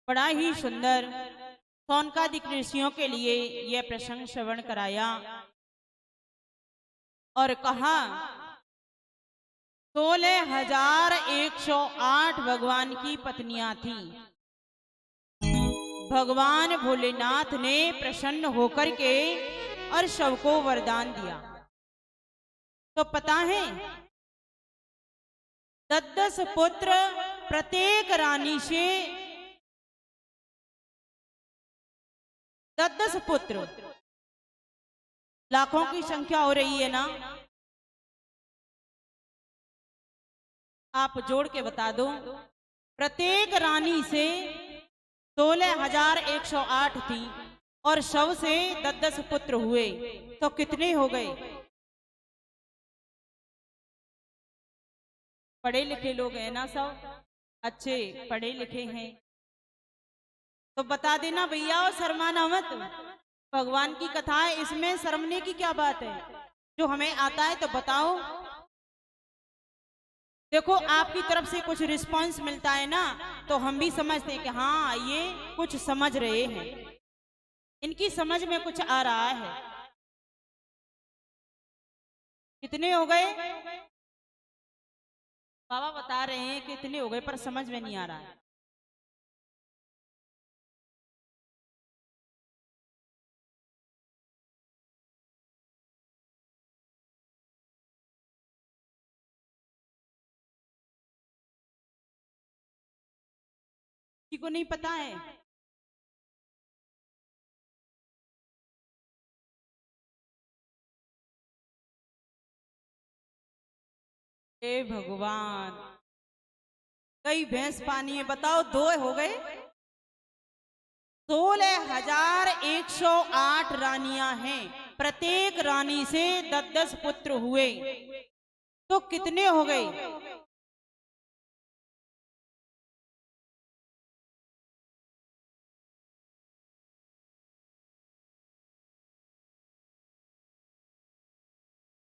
बड़ा ही सुंदर सौनकादिक ऋषियों के लिए यह प्रसंग श्रवण कराया और कहा 16,108 भगवान की पत्नियां थी। भगवान भोलेनाथ ने प्रसन्न होकर के और सबको वरदान दिया। तो पता है 10-10 पुत्र प्रत्येक रानी से 10-10 पुत्र, लाखों की संख्या हो रही है ना। आप जोड़ के बता दो। प्रत्येक रानी से 16,108 थी और सब से 10-10 पुत्र हुए, तो कितने हो गए? पढ़े लिखे लोग हैं ना, सब अच्छे पढ़े लिखे हैं, तो बता देना भैया, और शर्माना मत। भगवान की कथा है, इसमें शर्मने की क्या बात है? जो हमें आता है तो बताओ। देखो, आपकी तरफ से कुछ रिस्पांस मिलता है ना, तो हम भी समझते हैं कि हाँ, ये कुछ समझ रहे हैं, इनकी समझ में कुछ आ रहा है। कितने हो गए? बाबा बता रहे हैं कितने हो गए, पर समझ में नहीं आ रहा है। किसी को नहीं पता है? हे भगवान, कई भैंस पानी है, बताओ, 2 हो गए। 16,108 रानियां हैं, प्रत्येक रानी से 10-10 पुत्र हुए, तो कितने हो गए?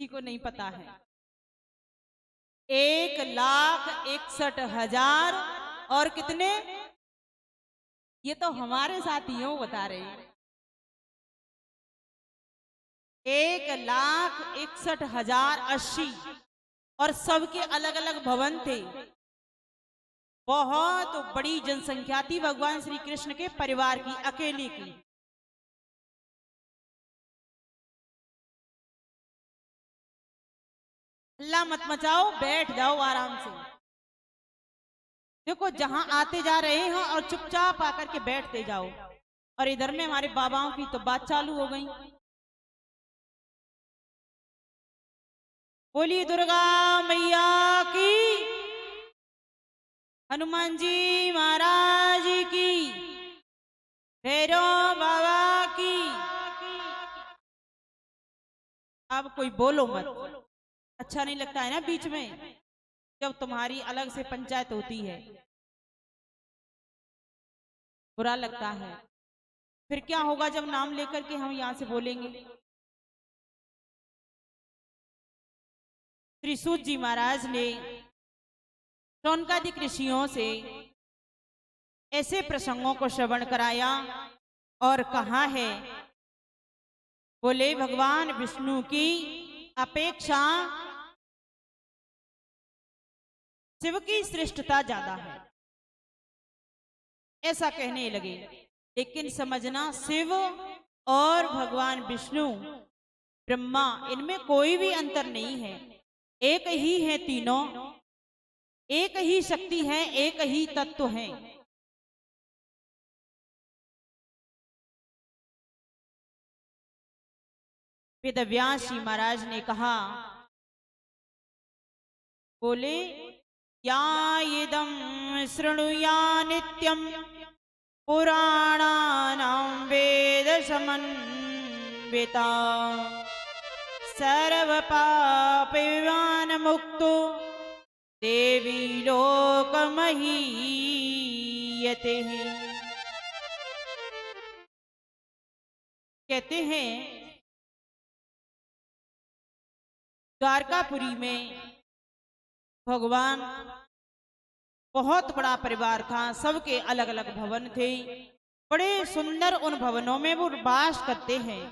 किसी को नहीं पता है। 1,61,000 और कितने? ये तो हमारे साथियों बता रहे हैं। 1,61,080 और सबके अलग अलग भवन थे। बहुत बड़ी जनसंख्या थी भगवान श्री कृष्ण के परिवार की, अकेले की। हल्ला मत मचाओ, बैठ जाओ आराम से। देखो, जहां आते जा रहे हैं और चुपचाप आकर के बैठते जाओ। और इधर में हमारे बाबाओं की तो बात चालू हो गई। बोलिए दुर्गा मैया की, हनुमान जी महाराज की, भैरव बाबा की। अब कोई बोलो मत, अच्छा नहीं लगता है ना बीच में, जब तुम्हारी अलग से पंचायत होती है, बुरा लगता है। फिर क्या होगा जब नाम लेकर के हम यहां से बोलेंगे? श्री सूत जी महाराज ने शौनकादिक ऋषियों से ऐसे प्रसंगों को श्रवण कराया और कहा है, बोले भगवान विष्णु की अपेक्षा शिव की श्रेष्ठता ज्यादा है, ऐसा कहने लगे। लेकिन समझना, शिव और भगवान विष्णु ब्रह्मा, इनमें कोई भी अंतर नहीं है, एक ही है तीनों, एक ही शक्ति है, एक ही तत्व है। वेदव्यास जी महाराज ने कहा, बोले या इदं शृणुया नित्यं पुराणानां वेद समन्विता सर्वपापविमान मुक्तो देवी लोकमहीयते। कहते हैं द्वारकापुरी में भगवान बहुत बड़ा परिवार था, सबके अलग अलग भवन थे, बड़े सुंदर उन भवनों में वो वास करते हैं।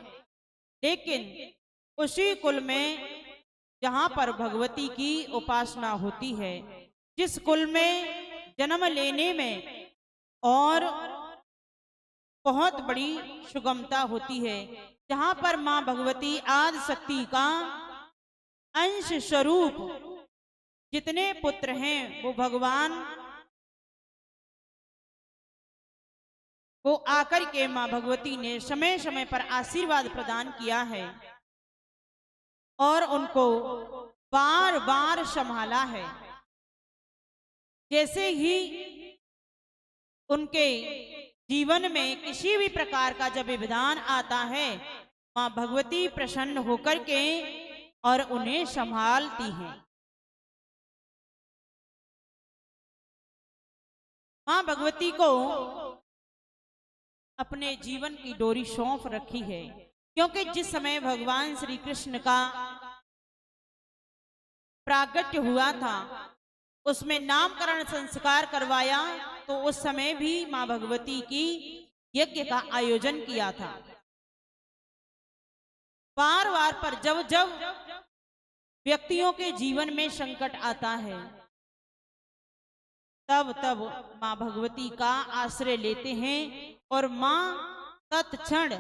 लेकिन उसी कुल में जहां पर भगवती की उपासना होती है, जिस कुल में जन्म लेने में और बहुत बड़ी सुगमता होती है, जहां पर मां भगवती आदि शक्ति का अंश स्वरूप जितने पुत्र हैं वो भगवान को आकर के मां भगवती ने समय समय पर आशीर्वाद प्रदान किया है और उनको बार बार संभाला है। जैसे ही उनके जीवन में किसी भी प्रकार का जब विधान आता है, मां भगवती प्रसन्न होकर के और उन्हें संभालती हैं। मां भगवती को अपने जीवन की डोरी सौंप रखी है, क्योंकि जिस समय भगवान श्री कृष्ण का प्रागट्य हुआ था, उसमें नामकरण संस्कार करवाया, तो उस समय भी मां भगवती की यज्ञ का आयोजन किया था। बार बार पर जब जब व्यक्तियों के जीवन में संकट आता है, तब तब मां भगवती का आश्रय लेते हैं और मां तत्क्षण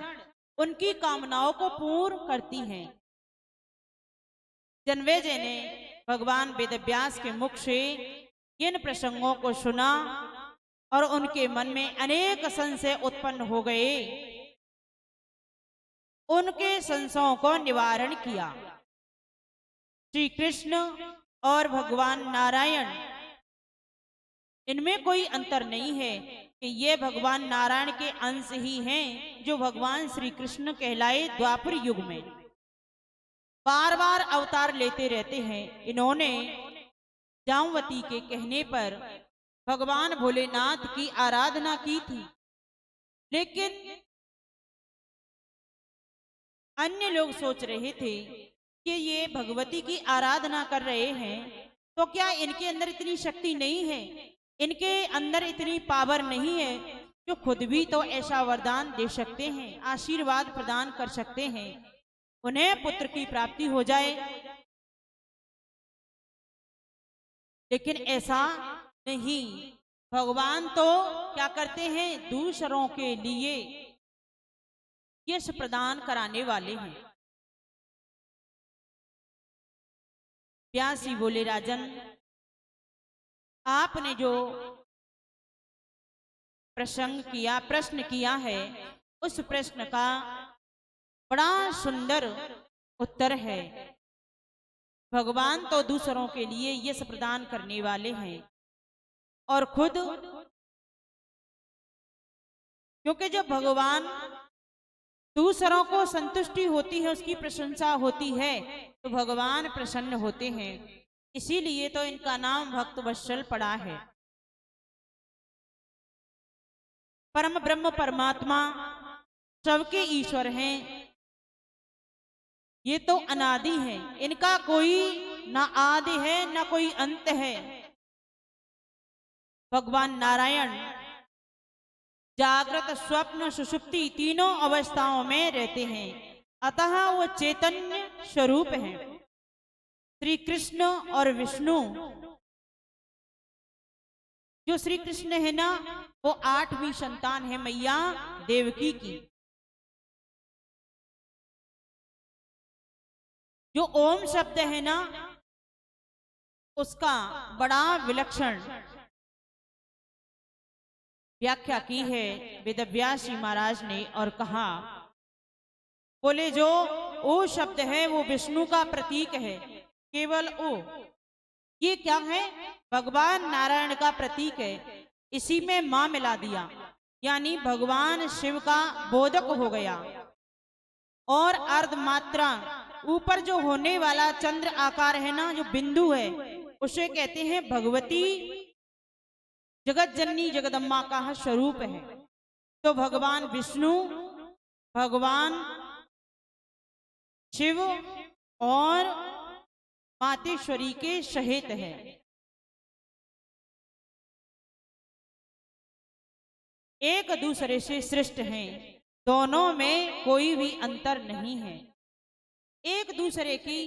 उनकी कामनाओं को पूर्ण करती हैं। जन्मेजय ने भगवान वेदव्यास के मुख से इन प्रसंगों को सुना और उनके मन में अनेक संशय उत्पन्न हो गए। उनके संशयों को निवारण किया। श्री कृष्ण और भगवान नारायण, इनमें कोई अंतर नहीं है कि ये भगवान नारायण के अंश ही हैं, जो भगवान श्री कृष्ण कहलाए द्वापर युग में बार बार अवतार लेते रहते हैं। इन्होंने जामवती के कहने पर भगवान भोलेनाथ की आराधना की थी, लेकिन अन्य लोग सोच रहे थे कि ये भगवती की आराधना कर रहे हैं, तो क्या इनके अंदर इतनी शक्ति नहीं है, इनके अंदर इतनी पावर नहीं है, जो खुद भी तो ऐसा वरदान दे सकते हैं, आशीर्वाद प्रदान कर सकते हैं, उन्हें पुत्र की प्राप्ति हो जाए। लेकिन ऐसा नहीं, भगवान तो क्या करते हैं, दूसरों के लिए यश प्रदान कराने वाले हैं। व्यास जी बोले, राजन, आपने जो प्रश्न किया है, उस प्रश्न का बड़ा सुंदर उत्तर है। भगवान तो दूसरों के लिए यश प्रदान करने वाले हैं और खुद, क्योंकि जब भगवान दूसरों को संतुष्टि होती है, उसकी प्रशंसा होती है, तो भगवान प्रसन्न होते हैं। इसीलिए तो इनका नाम भक्त वत्सल पड़ा है। परम ब्रह्म परमात्मा सबके ईश्वर हैं, ये तो अनादि है, इनका कोई ना आदि है ना कोई अंत है। भगवान नारायण जागृत स्वप्न सुषुप्ति तीनों अवस्थाओं में रहते हैं, अतः वो चैतन्य स्वरूप हैं। श्री कृष्ण और विष्णु, जो श्री कृष्ण है ना, वो 8वीं संतान है मैया देवकी की। जो ओम शब्द है ना, उसका बड़ा विलक्षण व्याख्या की है वेदव्यास जी महाराज ने और कहा, बोले जो ओ शब्द है वो विष्णु का प्रतीक है, केवल ओ। ये क्या है, भगवान नारायण का प्रतीक है, इसी में मां मिला दिया, यानी भगवान शिव का बोधक हो गया। और अर्ध मात्रा ऊपर जो होने वाला चंद्र आकार है ना, जो बिंदु है, उसे कहते हैं भगवती जगत जननी जगदम्बा का स्वरूप है। तो भगवान विष्णु, भगवान शिव और मातेश्वरी के सहित है। एक दूसरे से श्रेष्ठ हैं, दोनों में कोई भी अंतर नहीं है, एक दूसरे की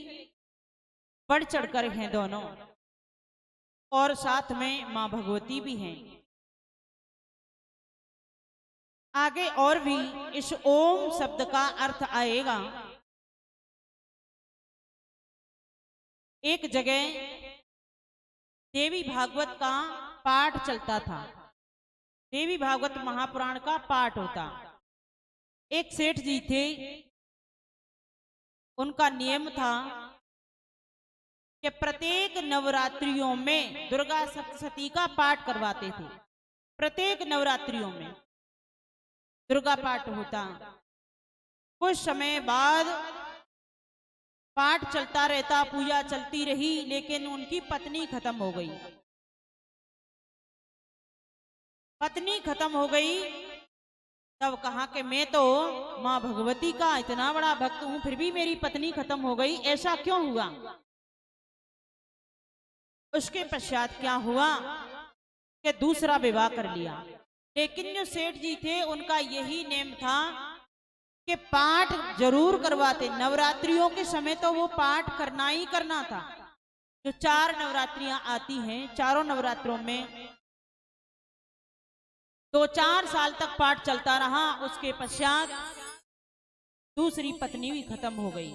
बढ़ चढ़कर हैं दोनों, और साथ में मां भगवती भी हैं। आगे और भी इस ओम शब्द का अर्थ आएगा। एक जगह देवी भागवत का पाठ चलता था, देवी भागवत महापुराण का पाठ होता। एक सेठ जी थे, उनका नियम था कि प्रत्येक नवरात्रियों में दुर्गा सप्तशती का पाठ करवाते थे। प्रत्येक नवरात्रियों में दुर्गा पाठ होता। कुछ समय बाद पाठ चलता रहता, पूजा चलती रही, लेकिन उनकी पत्नी खत्म हो गई। पत्नी खत्म हो गई, तब कहा कि मैं तो मां भगवती का इतना बड़ा भक्त हूं, फिर भी मेरी पत्नी खत्म हो गई, ऐसा क्यों हुआ। उसके पश्चात क्या हुआ कि दूसरा विवाह कर लिया। लेकिन जो सेठ जी थे उनका यही नेम था कि पाठ जरूर करवाते। नवरात्रियों के समय तो वो पाठ करना ही करना था। जो 4 नवरात्रियां आती हैं, चारों नवरात्रों में 2-4 साल तक पाठ चलता रहा। उसके पश्चात दूसरी पत्नी भी खत्म हो गई।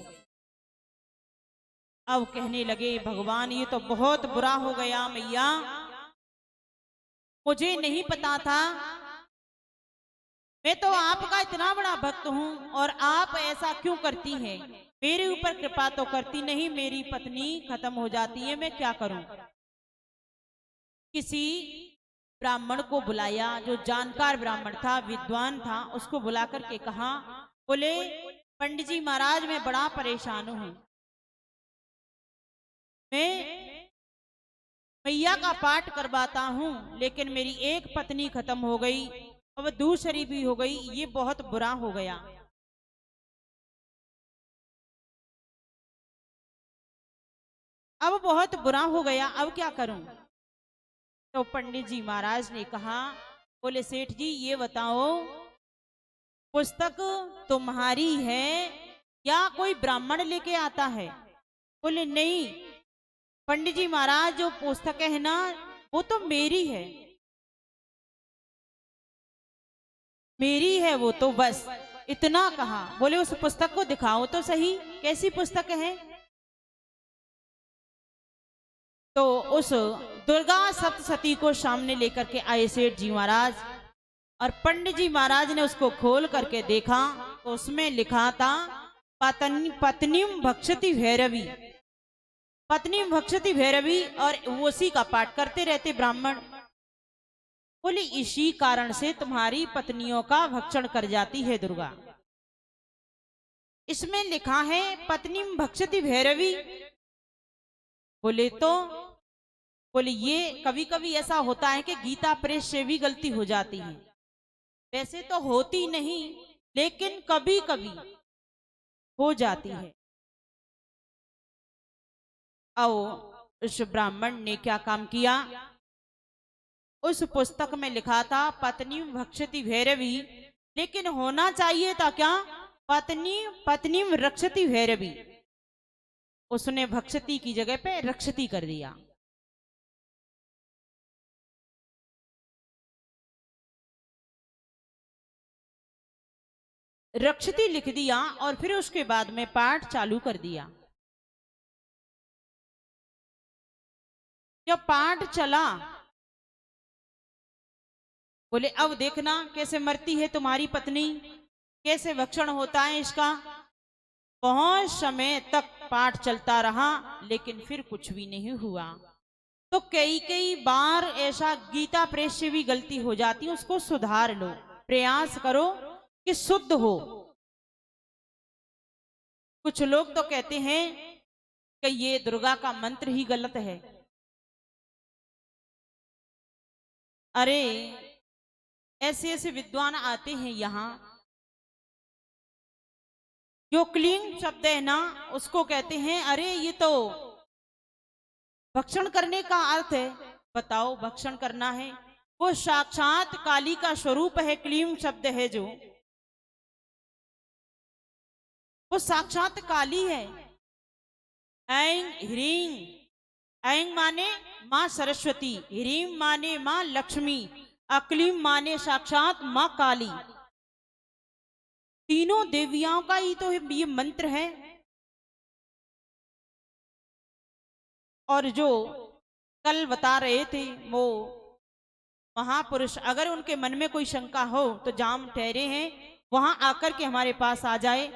अब कहने लगे, भगवान ये तो बहुत बुरा हो गया मैया, मुझे नहीं पता था, मैं तो आपका इतना बड़ा भक्त हूं और आप ऐसा क्यों करती हैं। मेरे ऊपर कृपा तो करती नहीं, मेरी पत्नी खत्म हो जाती है, मैं क्या करूं। किसी ब्राह्मण को बुलाया, जो जानकार ब्राह्मण था, विद्वान था, उसको बुला करके कहा, बोले पंडित जी महाराज मैं बड़ा परेशान हूं, मैं मैया का पाठ करवाता हूं, लेकिन मेरी एक पत्नी खत्म हो गई, अब दूसरी भी हो गई, ये बहुत बुरा हो गया। अब बहुत बुरा हो गया, अब क्या करूं। तो पंडित जी महाराज ने कहा, बोले सेठ जी ये बताओ, पुस्तक तुम्हारी है या कोई ब्राह्मण लेके आता है। बोले नहीं पंडित जी महाराज, जो पुस्तक है ना वो तो मेरी है, मेरी है वो तो, बस इतना कहा। बोले उस पुस्तक को दिखाओ तो सही, कैसी पुस्तक है। तो उस दुर्गा सप्तशती को सामने लेकर के आए सेठ जी महाराज, और पंडित जी महाराज ने उसको खोल करके देखा तो उसमें लिखा था पत्नीम भक्षति भैरवी, पत्नीम भक्षति भैरवी, और उसी का पाठ करते रहते ब्राह्मण। बोले इसी कारण से तुम्हारी पत्नियों का भक्षण कर जाती है दुर्गा। इसमें लिखा है पत्नीम भक्षति भैरवी। बोले तो, बोले ये कभी कभी ऐसा होता है कि गीता प्रेस से भी गलती हो जाती है, वैसे तो होती नहीं लेकिन कभी कभी हो जाती है। आओ उस ब्राह्मण ने क्या काम किया, उस पुस्तक में लिखा था पत्नी भक्षति भैरवी, लेकिन होना चाहिए था क्या पत्नी पत्नी रक्षति भैरवी। उसने भक्षति की जगह पे रक्षति कर दिया। रक्षति लिख दिया और फिर उसके बाद में पाठ चालू कर दिया। जब पाठ चला, बोले अब देखना कैसे मरती है तुम्हारी पत्नी, कैसे भक्षण होता है इसका। बहुत समय तक पाठ चलता रहा लेकिन फिर कुछ भी नहीं हुआ। तो कई कई बार ऐसा गीता प्रेस से भी गलती हो जाती है, उसको सुधार लो, प्रयास करो कि शुद्ध हो। कुछ लोग तो कहते हैं कि ये दुर्गा का मंत्र ही गलत है। अरे ऐसे ऐसे विद्वान आते हैं यहाँ, जो क्लीन शब्द है ना उसको कहते हैं अरे ये तो भक्षण करने का अर्थ है। बताओ भक्षण करना है, वो साक्षात काली का स्वरूप है। क्लीम शब्द है जो, वो साक्षात काली है। ऐं ह्रीं, ऐं माने मां सरस्वती, ह्रीं माने मां लक्ष्मी, अक्लीम माने साक्षात मां काली। तीनों देवियों का ही तो ये मंत्र है। और जो कल बता रहे थे वो महापुरुष, अगर उनके मन में कोई शंका हो तो जाम ठहरे हैं, वहां आकर के हमारे पास आ जाए,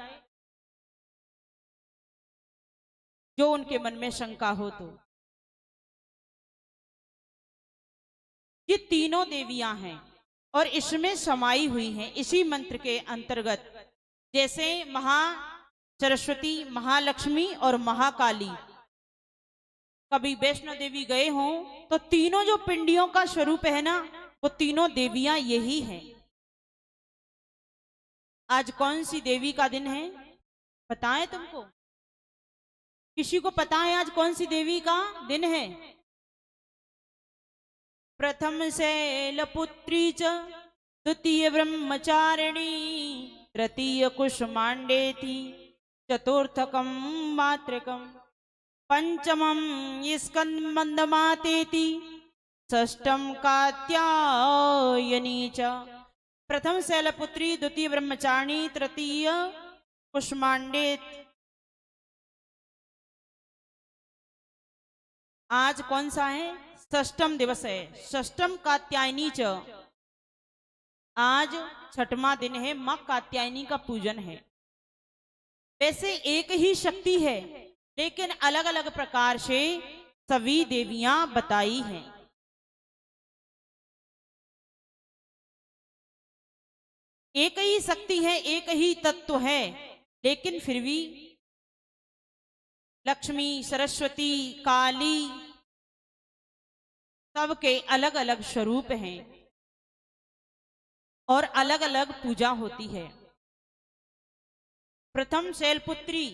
जो उनके मन में शंका हो तो। ये तीनों देवियां हैं और इसमें समाई हुई हैं इसी मंत्र के अंतर्गत। जैसे महा सरस्वती, महालक्ष्मी और महाकाली। कभी वैष्णो देवी गए हों तो तीनों जो पिंडियों का स्वरूप है ना, वो तीनों देवियां यही हैं। आज कौन सी देवी का दिन है पता है तुमको? किसी को पता है आज कौन सी देवी का दिन है? प्रथम शैलपुत्री च, द्वितीय ब्रह्मचारिणी, तृतीय कुष्मांडेति, चतुर्थकम मातृकम, पंचमम स्कंदमातेति, षष्ठम कात्यायनी च। प्रथम शैलपुत्री, द्वितीय ब्रह्मचारिणी, तृतीय कुष्मांडे। आज कौन सा है? षष्ठम दिवस है। षष्ठम कात्यायनी च, आज छठवां दिन है। मां कात्यायनी का पूजन है। वैसे एक ही शक्ति है लेकिन अलग अलग प्रकार से सभी देवियां बताई हैं। एक ही शक्ति है, एक ही तत्व है, लेकिन फिर भी लक्ष्मी, सरस्वती, काली सबके अलग अलग स्वरूप हैं और अलग अलग पूजा होती है। प्रथम शैलपुत्री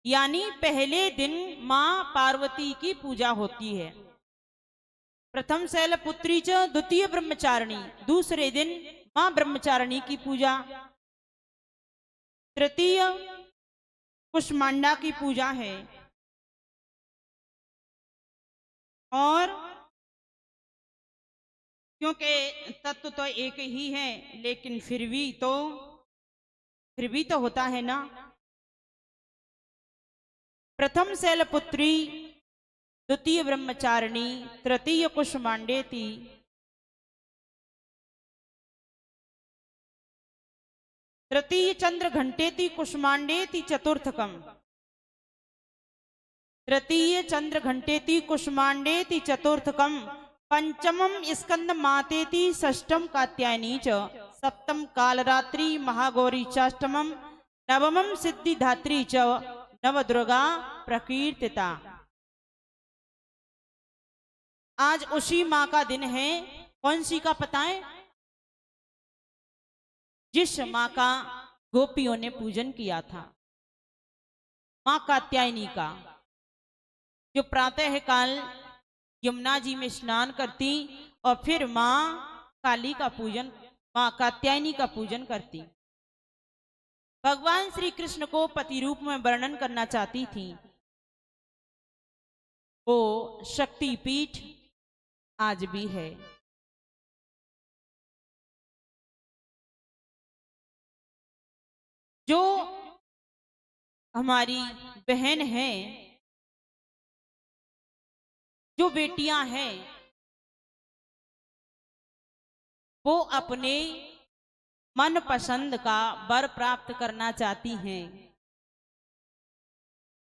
यानी पहले दिन मां पार्वती की पूजा होती है। प्रथम शैलपुत्री च, द्वितीय ब्रह्मचारिणी, दूसरे दिन मां ब्रह्मचारिणी की पूजा। तृतीय कुष्मांडा की पूजा है। और क्योंकि तत्व तो एक ही है लेकिन फिर भी तो होता है ना। प्रथम शैलपुत्री, द्वितीय ब्रह्मचारिणी, तृतीय कुष्मांडेति, तृतीय चंद्र घंटेति कुष्मांडेति, चतुर्थकम, तृतीय चंद्र घंटेति कुष्मांडेति, चतुर्थकम, पंचमम स्कंद मातेति, षष्ठम कात्यायनी च, सप्तम कालरात्रि महागौरी चाष्टमम, नवमम सिद्धिधात्री च, नवदुर्गा प्रकीर्तिता। आज उसी मां का दिन है। कौन सी का पता है? जिस मां का गोपियों ने पूजन किया था, मां कात्यायनी का, जो प्रातः काल यमुना जी में स्नान करती और फिर मां काली का पूजन, मां कात्यायनी का पूजन करती। भगवान श्री कृष्ण को पति रूप में वर्णन करना चाहती थी। वो शक्ति पीठ आज भी है। जो हमारी बहन है, जो बेटियां हैं, वो अपने मन पसंद का वर प्राप्त करना चाहती हैं,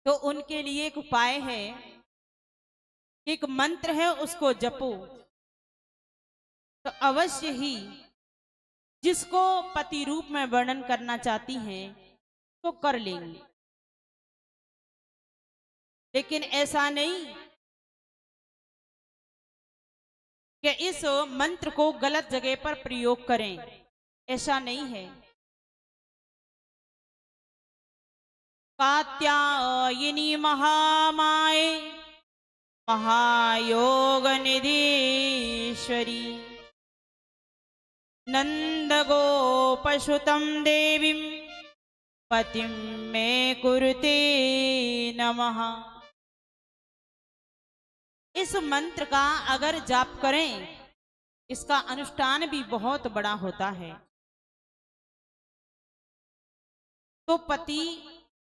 तो उनके लिए एक उपाय है, एक मंत्र है, उसको जपो तो अवश्य ही जिसको पति रूप में वर्णन करना चाहती हैं तो कर लेंगे। लेकिन ऐसा नहीं कि इस मंत्र को गलत जगह पर प्रयोग करें, ऐसा नहीं है। कात्यायनी महामाये, महायोग निधीश्वरी, नंद गोपसुतं देवीं पतिं मे कुरुते नमः। इस मंत्र का अगर जाप करें, इसका अनुष्ठान भी बहुत बड़ा होता है। तो पति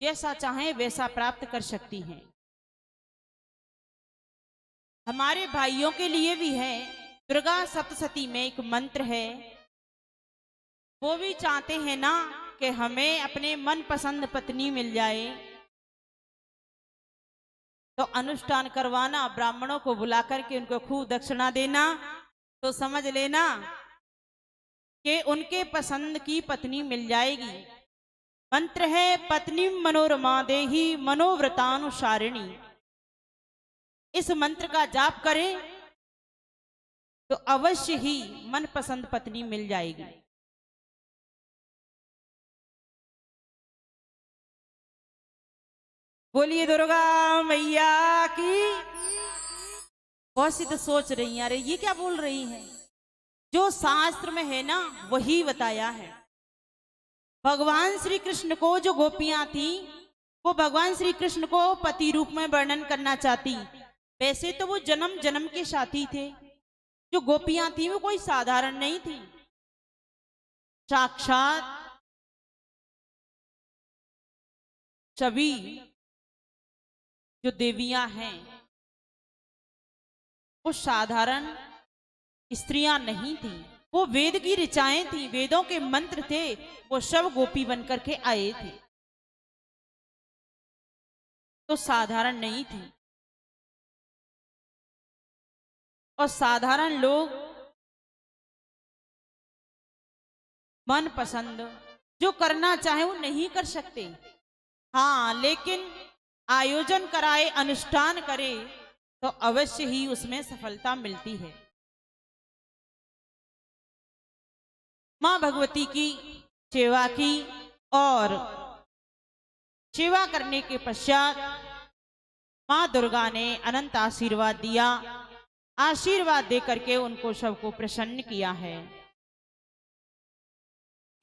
जैसा चाहे वैसा प्राप्त कर सकती हैं। हमारे भाइयों के लिए भी है। दुर्गा सप्तशती में एक मंत्र है, वो भी चाहते हैं ना कि हमें अपने मनपसंद पत्नी मिल जाए। तो अनुष्ठान करवाना, ब्राह्मणों को बुला करके उनको खूब दक्षिणा देना, तो समझ लेना कि उनके पसंद की पत्नी मिल जाएगी। मंत्र है पत्नी मनोरमा देही मनोव्रतानुसारिणी। इस मंत्र का जाप करें तो अवश्य ही मनपसंद पत्नी मिल जाएगी। बोलिए दुर्गा मैया की। बहुत सी तो सोच रही हैं, अरे ये क्या बोल रही हैं। जो शास्त्र में है ना वही बताया है। भगवान श्री कृष्ण को जो गोपियां थी, वो भगवान श्री कृष्ण को पति रूप में वर्णन करना चाहती। वैसे तो वो जन्म जन्म के साथी थे। जो गोपियां थी वो कोई साधारण नहीं थी, साक्षात सभी जो देवियां हैं वो साधारण स्त्रियां नहीं थी। वो वेद की ऋचाएं थी, वेदों के मंत्र थे, वो सब गोपी बनकर के आए थे। तो साधारण नहीं थी। और साधारण लोग मन पसंद जो करना चाहे वो नहीं कर सकते। हाँ, लेकिन आयोजन कराए, अनुष्ठान करे तो अवश्य ही उसमें सफलता मिलती है। मां भगवती की सेवा की और सेवा करने के पश्चात मां दुर्गा ने अनंत आशीर्वाद दिया। आशीर्वाद देकर के उनको सबको प्रसन्न किया है।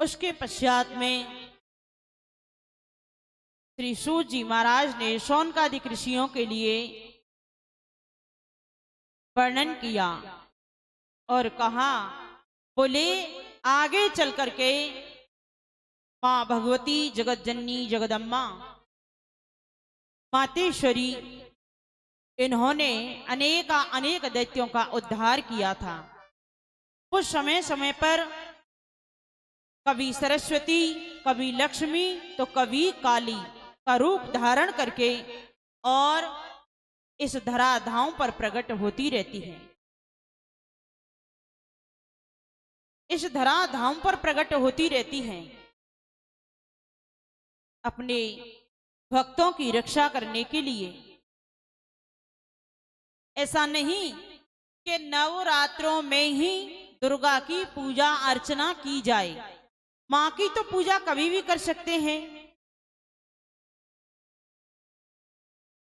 उसके पश्चात में श्री सूत जी महाराज ने शौनकादिक ऋषियों के लिए वर्णन किया और कहा, बोले आगे चल करके मां भगवती जगत जननी जगदम्मा मातेश्वरी, इन्होंने अनेक दैत्यों का उद्धार किया था। कुछ समय समय पर कभी सरस्वती, कभी लक्ष्मी, तो कभी काली का रूप धारण करके और इस धराधाम पर प्रकट होती रहती है। इस धराधाम पर प्रकट होती रहती हैं अपने भक्तों की रक्षा करने के लिए। ऐसा नहीं कि नवरात्रों में ही दुर्गा की पूजा अर्चना की जाए। मां की तो पूजा कभी भी कर सकते हैं,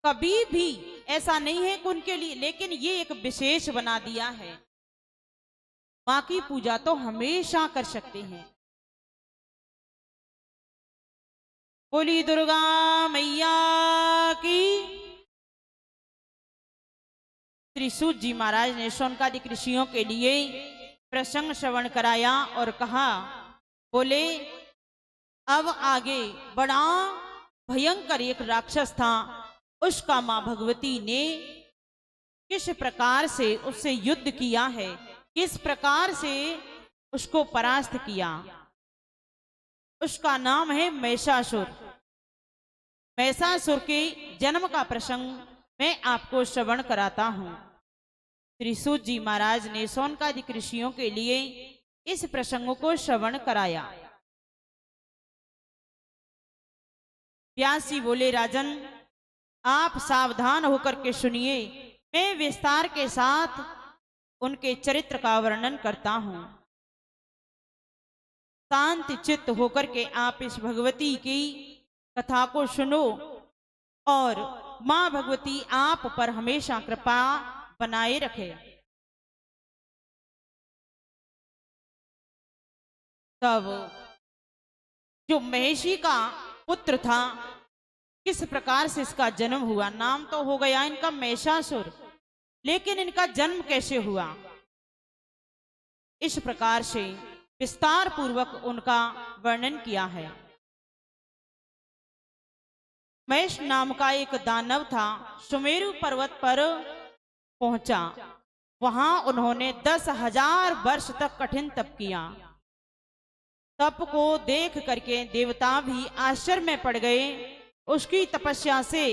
कभी भी ऐसा नहीं है कि उनके लिए, लेकिन ये एक विशेष बना दिया है। मां की पूजा तो हमेशा कर सकते हैं। बोली दुर्गा मैया की। श्री सूत जी महाराज ने शौनकादिक ऋषियों के लिए प्रसंग श्रवण कराया और कहा, बोले अब आगे बड़ा भयंकर एक राक्षस था, उसका मां भगवती ने किस प्रकार से उससे युद्ध किया है, किस प्रकार से उसको परास्त किया। उसका नाम है महिषासुर। महिषासुर के जन्म का प्रसंग मैं आपको श्रवण कराता हूं। श्री सूत जी महाराज ने शौनकादिक ऋषियों के लिए इस प्रसंग को श्रवण कराया। व्यास जी बोले, राजन आप सावधान होकर के सुनिए, मैं विस्तार के साथ उनके चरित्र का वर्णन करता हूं। शांत चित्त होकर के आप इस भगवती की कथा को सुनो और मां भगवती आप पर हमेशा कृपा बनाए रखे। तब जो महेशी का पुत्र था, किस प्रकार से इसका जन्म हुआ। नाम तो हो गया इनका महिषासुर, लेकिन इनका जन्म कैसे हुआ, इस प्रकार से विस्तार पूर्वक उनका वर्णन किया है। महेश नाम का एक दानव था, सुमेरु पर्वत पर पहुंचा। वहां उन्होंने 10,000 वर्ष तक कठिन तप किया। तप को देख करके देवता भी आश्चर्य में पड़ गए। उसकी तपस्या से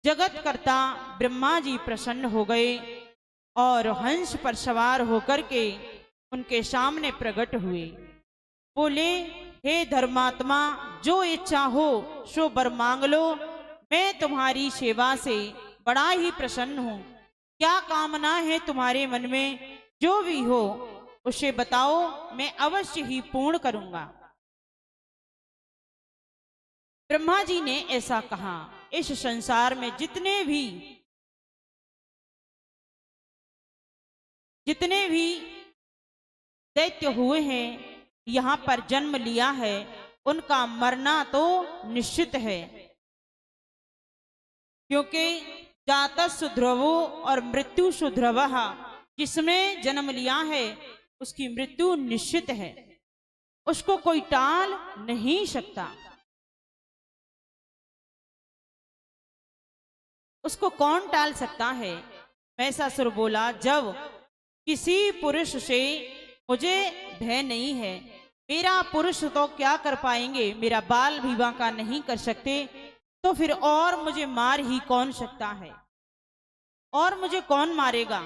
जगत कर्ता ब्रह्मा जी प्रसन्न हो गए और हंस पर सवार होकर के उनके सामने प्रकट हुए। बोले, हे धर्मात्मा, जो इच्छा हो सो वर मांग लो, मैं तुम्हारी सेवा से बड़ा ही प्रसन्न हूं। क्या कामना है तुम्हारे मन में, जो भी हो उसे बताओ, मैं अवश्य ही पूर्ण करूंगा। ब्रह्मा जी ने ऐसा कहा, इस संसार में जितने भी दैत्य हुए हैं, यहां पर जन्म लिया है, उनका मरना तो निश्चित है। क्योंकि जातस्सु ध्रुवो और मृत्यु सुध्रुवः, जिसमें जन्म लिया है उसकी मृत्यु निश्चित है, उसको कोई टाल नहीं सकता। उसको कौन टाल सकता है। महिषासुर बोला, जब किसी पुरुष से मुझे भय नहीं है, मेरा पुरुष तो क्या कर पाएंगे, मेरा बाल भी बांका नहीं कर सकते, तो फिर और मुझे मार ही कौन सकता है, और मुझे कौन मारेगा।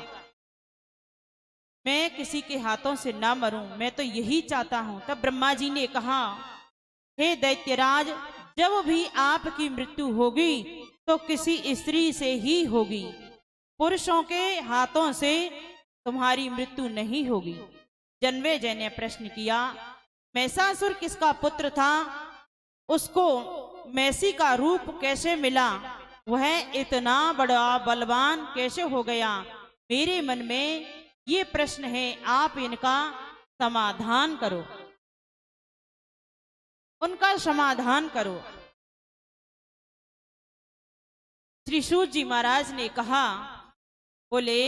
मैं किसी के हाथों से ना मरूं, मैं तो यही चाहता हूं। तब ब्रह्मा जी ने कहा, हे दैत्यराज, जब भी आपकी मृत्यु होगी तो किसी स्त्री से ही होगी, पुरुषों के हाथों से तुम्हारी मृत्यु नहीं होगी। जन्मेजय ने प्रश्न किया, महिषासुर किसका पुत्र था, उसको मैसी का रूप कैसे मिला, वह इतना बड़ा बलवान कैसे हो गया, मेरे मन में ये प्रश्न है, आप इनका समाधान करो, उनका समाधान करो। श्री सूत जी महाराज ने कहा, बोले,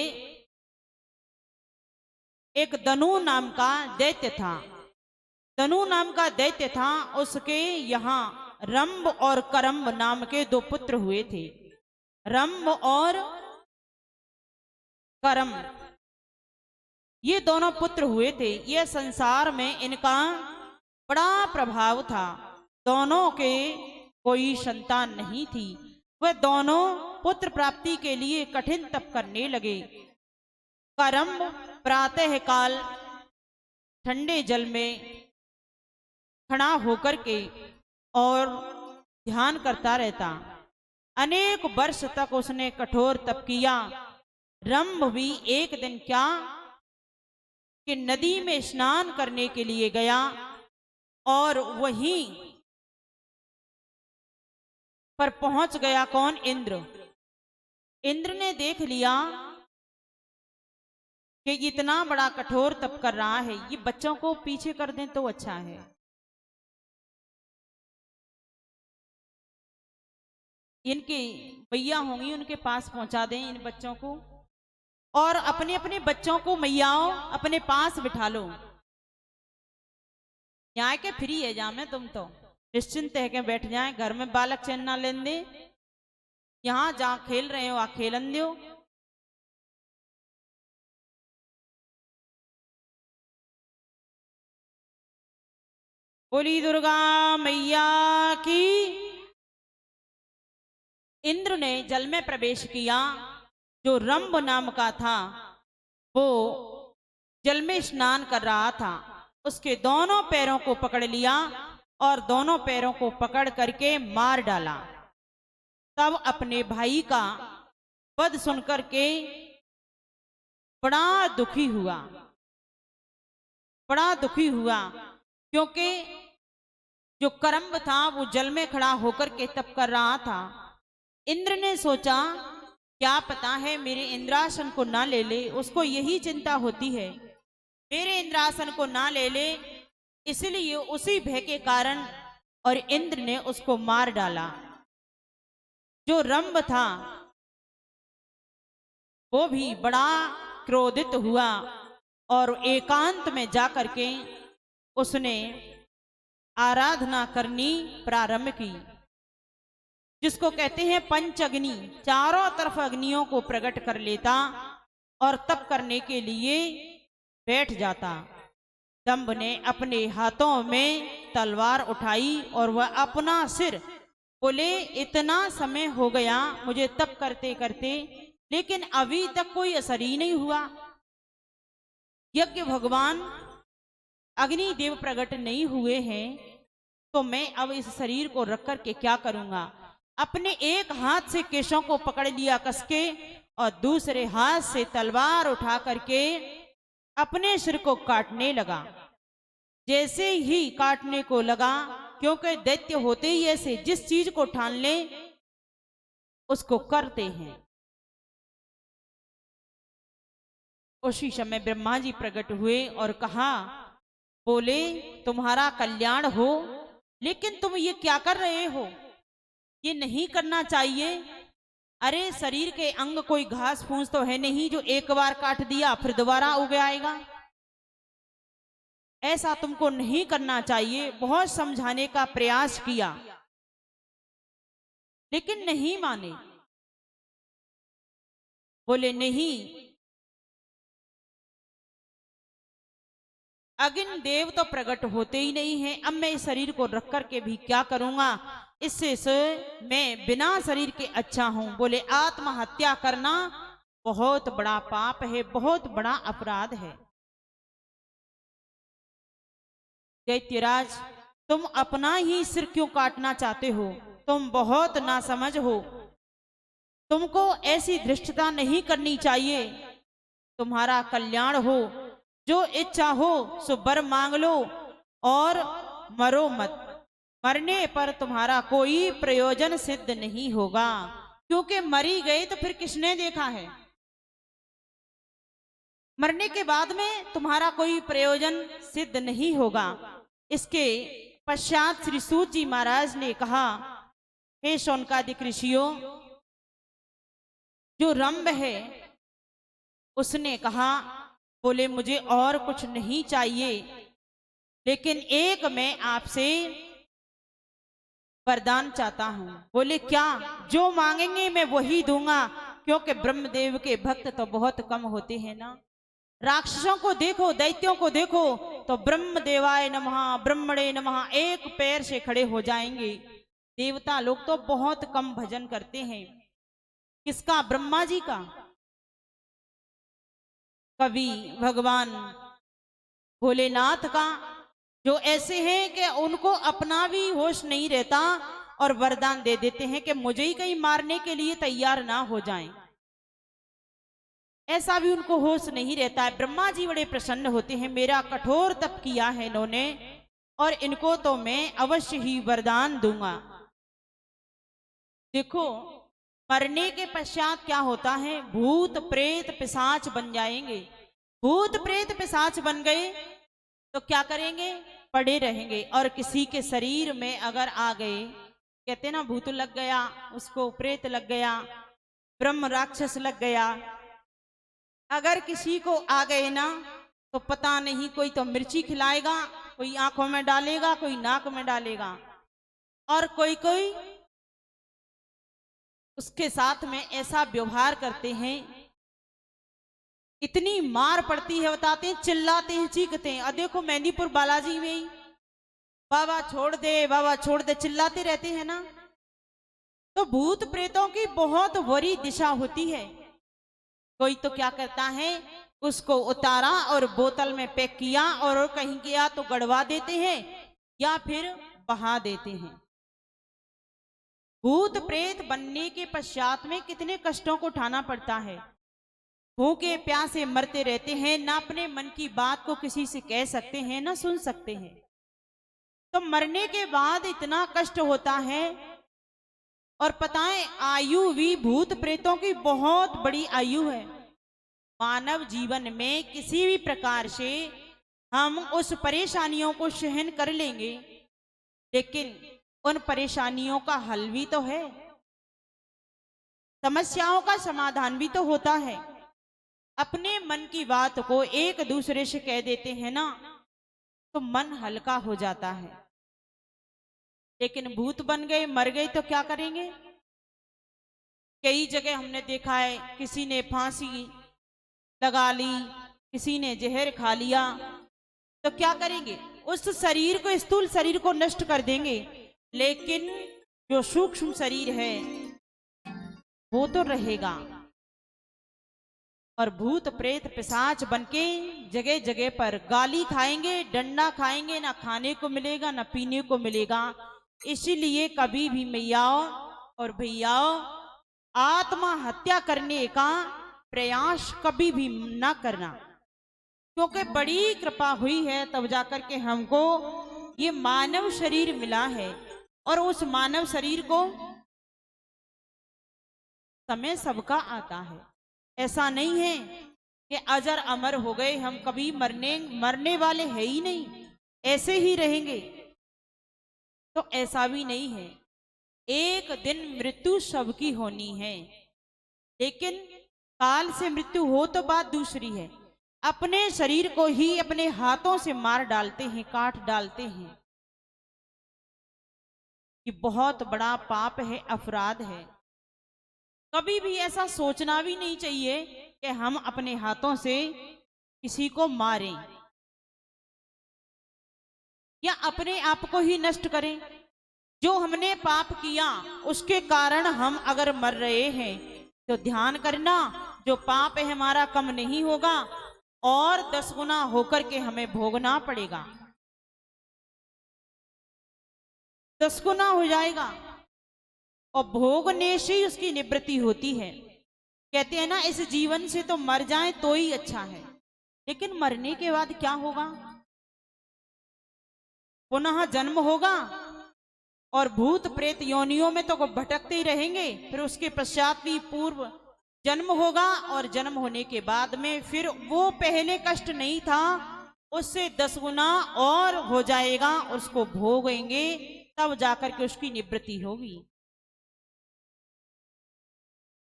एक धनु नाम का दैत्य था। धनु नाम का दैत्य था, उसके यहाँ रंभ और करम्ब नाम के 2 पुत्र हुए थे। रंभ और करम्ब, ये दोनों पुत्र हुए थे। ये संसार में इनका बड़ा प्रभाव था। दोनों के कोई संतान नहीं थी। वह दोनों पुत्र प्राप्ति के लिए कठिन तप करने लगे। करम्ब प्रातः काल ठंडे जल में खड़ा होकर के और ध्यान करता रहता। अनेक वर्ष तक उसने कठोर तप किया। रंभ भी एक दिन क्या कि नदी में स्नान करने के लिए गया और वहीं पर पहुंच गया कौन, इंद्र। इंद्र ने देख लिया कि इतना बड़ा कठोर तप कर रहा है, ये बच्चों को पीछे कर दें तो अच्छा है। इनकी मैया होंगी, उनके पास पहुंचा दें इन बच्चों को, और अपने अपने बच्चों को मैयाओं अपने पास बिठा लो। यहाँ के फ्री है जामे, तुम तो निश्चिंत है के बैठ जाए, घर में बालक चैन ना लेन दे, यहाँ जहाँ खेल रहे हो आ खेलन दो। बोली दुर्गा मैया की। इंद्र ने जल में प्रवेश किया। जो रंभ नाम का था वो जल में स्नान कर रहा था। उसके दोनों पैरों को पकड़ लिया और दोनों पैरों को पकड़ करके मार डाला। तब अपने भाई का वध सुनकर के बड़ा दुखी हुआ, बड़ा दुखी हुआ, क्योंकि जो करम्ब था वो जल में खड़ा होकर के तप कर रहा था। इंद्र ने सोचा, क्या पता है मेरे इंद्रासन को ना ले ले, उसको यही चिंता होती है मेरे इंद्रासन को ना ले ले, इसलिए उसी भय के कारण और इंद्र ने उसको मार डाला। जो रंभ था वो भी बड़ा क्रोधित हुआ और एकांत में जाकर के उसने आराधना करनी प्रारंभ की, जिसको कहते हैं पंच अग्नि। चारों तरफ अग्नियों को प्रकट कर लेता और तप करने के लिए बैठ जाता। दंभ ने अपने हाथों में तलवार उठाई और वह अपना सिर, बोले इतना समय हो गया मुझे तप करते करते, लेकिन अभी तक कोई असर ही नहीं हुआ। यज्ञ भगवान अग्निदेव प्रकट नहीं हुए हैं, तो मैं अब इस शरीर को रख करके क्या करूंगा। अपने एक हाथ से केशों को पकड़ लिया कसके और दूसरे हाथ से तलवार उठा करके अपने सिर को काटने लगा। जैसे ही काटने को लगा, क्योंकि दैत्य होते ही ऐसे जिस चीज को ठान ले उसको करते हैं। उसी समय ब्रह्मा जी प्रकट हुए और कहा, बोले तुम्हारा कल्याण हो, लेकिन तुम ये क्या कर रहे हो, ये नहीं करना चाहिए। अरे शरीर के अंग कोई घास फूस तो है नहीं जो एक बार काट दिया फिर दोबारा उग आएगा। ऐसा तुमको नहीं करना चाहिए। बहुत समझाने का प्रयास किया लेकिन नहीं माने। बोले नहीं, अग्नि देव तो प्रकट होते ही नहीं है, अब मैं इस शरीर को रख करके भी क्या करूंगा, इससे से मैं बिना शरीर के अच्छा हूं। बोले आत्महत्या करना बहुत बड़ा पाप है, बहुत बड़ा अपराध है। दैत्यराज, तुम अपना ही सिर क्यों काटना चाहते हो, तुम बहुत नासमझ हो, तुमको ऐसी धृष्टता नहीं करनी चाहिए। तुम्हारा कल्याण हो, जो इच्छा हो सो वर मांग लो और मरो मत। मरने पर तुम्हारा कोई प्रयोजन सिद्ध नहीं होगा, क्योंकि मरी गए तो फिर किसने देखा है। मरने के बाद में तुम्हारा कोई प्रयोजन सिद्ध नहीं होगा। इसके पश्चात श्री सूत जी महाराज ने कहा, हे शौनकादिक ऋषियों, जो रंभ है उसने कहा, बोले मुझे और कुछ नहीं चाहिए, लेकिन एक मैं आपसे वरदान चाहता हूं। बोले क्या, जो मांगेंगे मैं वही दूंगा, क्योंकि ब्रह्मदेव के भक्त तो बहुत कम होते हैं ना। राक्षसों को देखो, दैत्यों को देखो तो ब्रह्मदेवाय नमः, ब्रह्मणे नमः एक पैर से खड़े हो जाएंगे। देवता लोग तो बहुत कम भजन करते हैं। किसका? ब्रह्मा जी का। कभी भगवान भोलेनाथ का, जो ऐसे हैं कि उनको अपना भी होश नहीं रहता और वरदान दे देते हैं कि मुझे ही कहीं मारने के लिए तैयार ना हो जाएं। ऐसा भी उनको होश नहीं रहता है। ब्रह्मा जी बड़े प्रसन्न होते हैं, मेरा कठोर तप किया है इन्होंने और इनको तो मैं अवश्य ही वरदान दूंगा। देखो, मरने के पश्चात क्या होता है, भूत प्रेत पिशाच बन जाएंगे। भूत प्रेत पिशाच बन गए तो क्या करेंगे, पड़े रहेंगे। और किसी के शरीर में अगर आ गए, कहते ना भूत लग गया, उसको प्रेत लग गया, ब्रह्म राक्षस लग गया, अगर किसी को आ गए ना तो पता नहीं, कोई तो मिर्ची खिलाएगा, कोई आंखों में डालेगा, कोई नाक में डालेगा, और कोई कोई उसके साथ में ऐसा व्यवहार करते हैं, इतनी मार पड़ती है, बताते हैं, चिल्लाते हैं, चीखते हैं। और देखो मेहंदीपुर बालाजी में ही बाबा छोड़ दे, बाबा छोड़ दे चिल्लाते रहते हैं ना। तो भूत प्रेतों की बहुत बुरी दिशा होती है। कोई तो क्या करता है, उसको उतारा और बोतल में पैक किया और कहीं गया तो गड़वा देते हैं या फिर बहा देते हैं। भूत प्रेत बनने के पश्चात में कितने कष्टों को उठाना पड़ता है। भूखे प्यासे मरते रहते हैं, ना अपने मन की बात को किसी से कह सकते हैं, ना सुन सकते हैं। तो मरने के बाद इतना कष्ट होता है। और पता है, आयु भी भूत प्रेतों की बहुत बड़ी आयु है। मानव जीवन में किसी भी प्रकार से हम उस परेशानियों को सहन कर लेंगे, लेकिन उन परेशानियों का हल भी तो है, समस्याओं का समाधान भी तो होता है। अपने मन की बात को एक दूसरे से कह देते हैं ना, तो मन हल्का हो जाता है। लेकिन भूत बन गए, मर गए तो क्या करेंगे? कई जगह हमने देखा है, किसी ने फांसी लगा ली, किसी ने जहर खा लिया, तो क्या करेंगे? उस शरीर को, स्थूल शरीर को नष्ट कर देंगे, लेकिन जो सूक्ष्म शरीर है वो तो रहेगा। और भूत प्रेत पिशाच बनके जगह जगह पर गाली खाएंगे, डंडा खाएंगे, ना खाने को मिलेगा ना पीने को मिलेगा। इसीलिए कभी भी मैयाओ और भैयाओ, आत्मा हत्या करने का प्रयास कभी भी ना करना, क्योंकि बड़ी कृपा हुई है तब जाकर के हमको ये मानव शरीर मिला है। और उस मानव शरीर को समय सबका आता है। ऐसा नहीं है कि अजर अमर हो गए, हम कभी मरने वाले है ही नहीं, ऐसे ही रहेंगे, तो ऐसा भी नहीं है। एक दिन मृत्यु सबकी होनी है, लेकिन काल से मृत्यु हो तो बात दूसरी है। अपने शरीर को ही अपने हाथों से मार डालते हैं, काट डालते हैं, कि बहुत बड़ा पाप है, अपराध है। कभी भी ऐसा सोचना भी नहीं चाहिए कि हम अपने हाथों से किसी को मारें या अपने आप को ही नष्ट करें। जो हमने पाप किया उसके कारण हम अगर मर रहे हैं तो ध्यान करना, जो पाप है हमारा कम नहीं होगा और 10 गुना होकर के हमें भोगना पड़ेगा, 10 गुना हो जाएगा। और भोगने से ही उसकी निवृत्ति होती है। कहते हैं ना, इस जीवन से तो मर जाए तो ही अच्छा है, लेकिन मरने के बाद क्या होगा? पुनः जन्म होगा और भूत प्रेत योनियों में तो भटकते ही रहेंगे। फिर उसके पश्चात भी पूर्व जन्म होगा, और जन्म होने के बाद में फिर वो पहले कष्ट नहीं था, उससे 10 गुना और हो जाएगा, उसको भोगेंगे, तब जाकर के उसकी निवृत्ति होगी।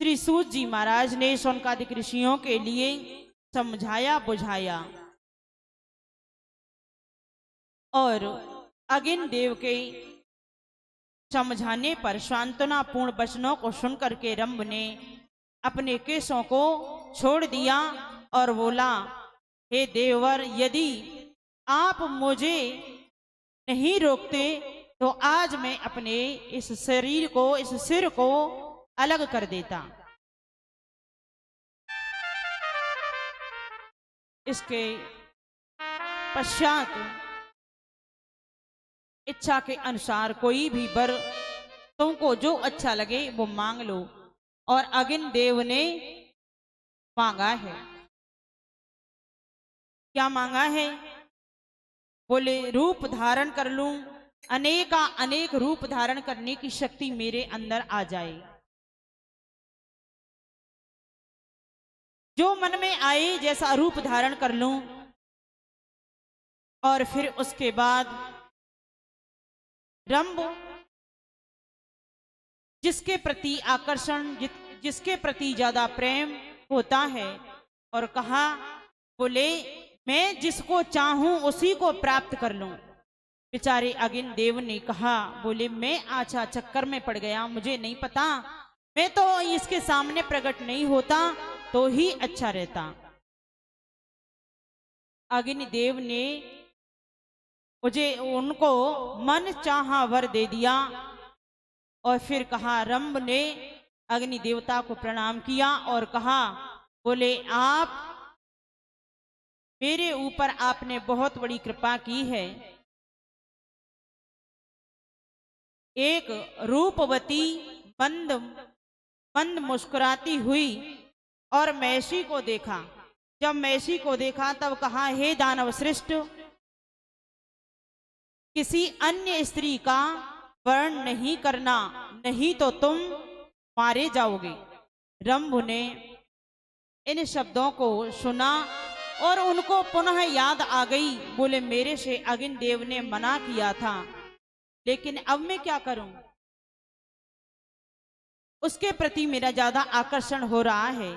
श्री सूत जी महाराज ने शौनकादिक ऋषियों के लिए समझाया बुझाया, और अगिन देव के समझाने पर सांत्वनापूर्ण वचनों को सुनकर के रंभ ने अपने केशों को छोड़ दिया और बोला, हे देवर, यदि आप मुझे नहीं रोकते तो आज मैं अपने इस शरीर को, इस सिर को अलग कर देता। इसके पश्चात इच्छा के अनुसार कोई भी वर तुमको जो अच्छा लगे वो मांग लो। और अगिन देव ने मांगा है, क्या मांगा है? बोले, रूप धारण कर लूं, अनेक रूप धारण करने की शक्ति मेरे अंदर आ जाए, जो मन में आए जैसा रूप धारण कर लूं। और फिर उसके बाद रंभ जिसके प्रति आकर्षण, जिसके प्रति ज्यादा प्रेम होता है, और कहा, बोले, मैं जिसको चाहूं उसी को प्राप्त कर लूं। बेचारे अगिन देव ने कहा, बोले, मैं आछा चक्कर में पड़ गया, मुझे नहीं पता, मैं तो इसके सामने प्रकट नहीं होता तो ही अच्छा रहता। अग्नि देव ने मुझे उनको मन चाहा वर दे दिया। और फिर कहा, रंभ ने अग्नि देवता को प्रणाम किया और कहा, बोले, आप मेरे ऊपर आपने बहुत बड़ी कृपा की है। एक रूपवती मंद मुस्कुराती हुई और मैसी को देखा। जब मैसी को देखा तब कहा, हे दानव श्रेष्ठ, किसी अन्य स्त्री का वर्ण नहीं करना, नहीं तो तुम मारे जाओगे। रंभ ने इन शब्दों को सुना और उनको पुनः याद आ गई। बोले मेरे से अग्नि देव ने मना किया था, लेकिन अब मैं क्या करूं? उसके प्रति मेरा ज्यादा आकर्षण हो रहा है।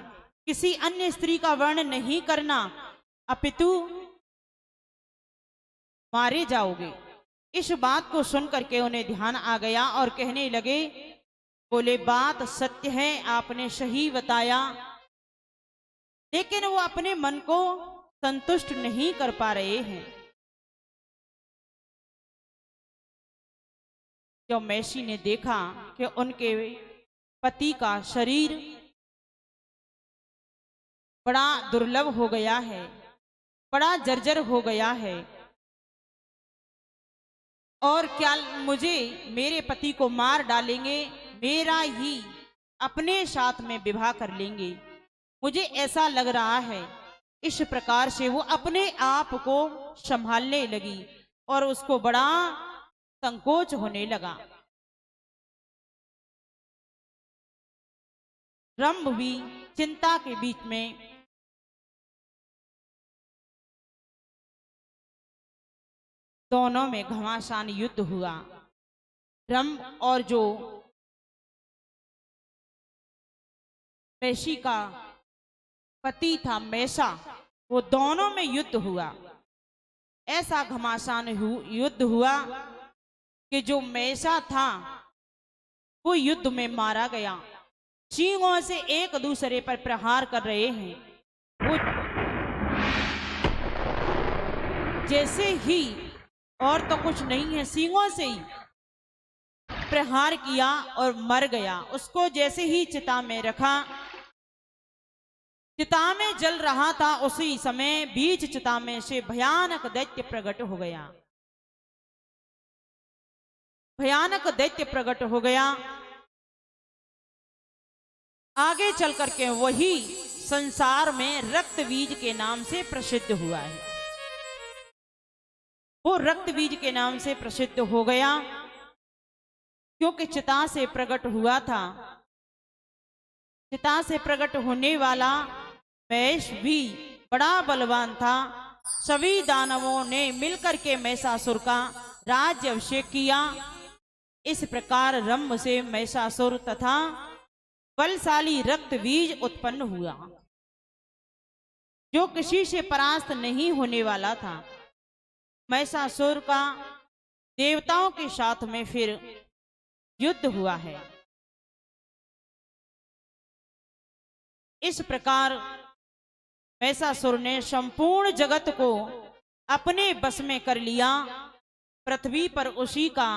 किसी अन्य स्त्री का वर्ण नहीं करना, अपितु मारे जाओगे। इस बात को सुन करके उन्हें ध्यान आ गया और कहने लगे, बोले बात सत्य है, आपने सही बताया, लेकिन वो अपने मन को संतुष्ट नहीं कर पा रहे हैं। जब मैसी ने देखा कि उनके पति का शरीर बड़ा दुर्लभ हो गया है, बड़ा जर्जर हो गया है, और क्या मुझे मेरे पति को मार डालेंगे, मेरा ही अपने साथ में विवाह कर लेंगे, मुझे ऐसा लग रहा है। इस प्रकार से वो अपने आप को संभालने लगी और उसको बड़ा संकोच होने लगा। रंभ भी चिंता के बीच में दोनों में घमासान युद्ध हुआ। रंभ और जो मैसी का पति था मैसा, वो दोनों में युद्ध हुआ। ऐसा घमासान युद्ध हुआ कि जो मैसा था वो युद्ध में मारा गया। सिंहों से एक दूसरे पर प्रहार कर रहे हैं। वो जैसे ही, और तो कुछ नहीं है, सिंहों से ही प्रहार किया और मर गया। उसको जैसे ही चिता में रखा, चिता में जल रहा था, उसी समय बीच चिता में से भयानक दैत्य प्रकट हो गया। भयानक दैत्य प्रकट हो गया। आगे चल करके वही संसार में रक्तबीज के नाम से प्रसिद्ध हुआ है। वो रक्तबीज के नाम से प्रसिद्ध हो गया क्योंकि चिता से प्रकट हुआ था। चिता से प्रकट होने वाला महेश भी बड़ा बलवान था। सभी दानवों ने मिलकर के महिषासुर का राज्य अभिषेक किया। इस प्रकार रंभ से महिषासुर तथा बलशाली रक्तबीज उत्पन्न हुआ, जो किसी से परास्त नहीं होने वाला था। महिषासुर का देवताओं के साथ में फिर युद्ध हुआ है। इस प्रकार महिषासुर ने संपूर्ण जगत को अपने बस में कर लिया। पृथ्वी पर उसी का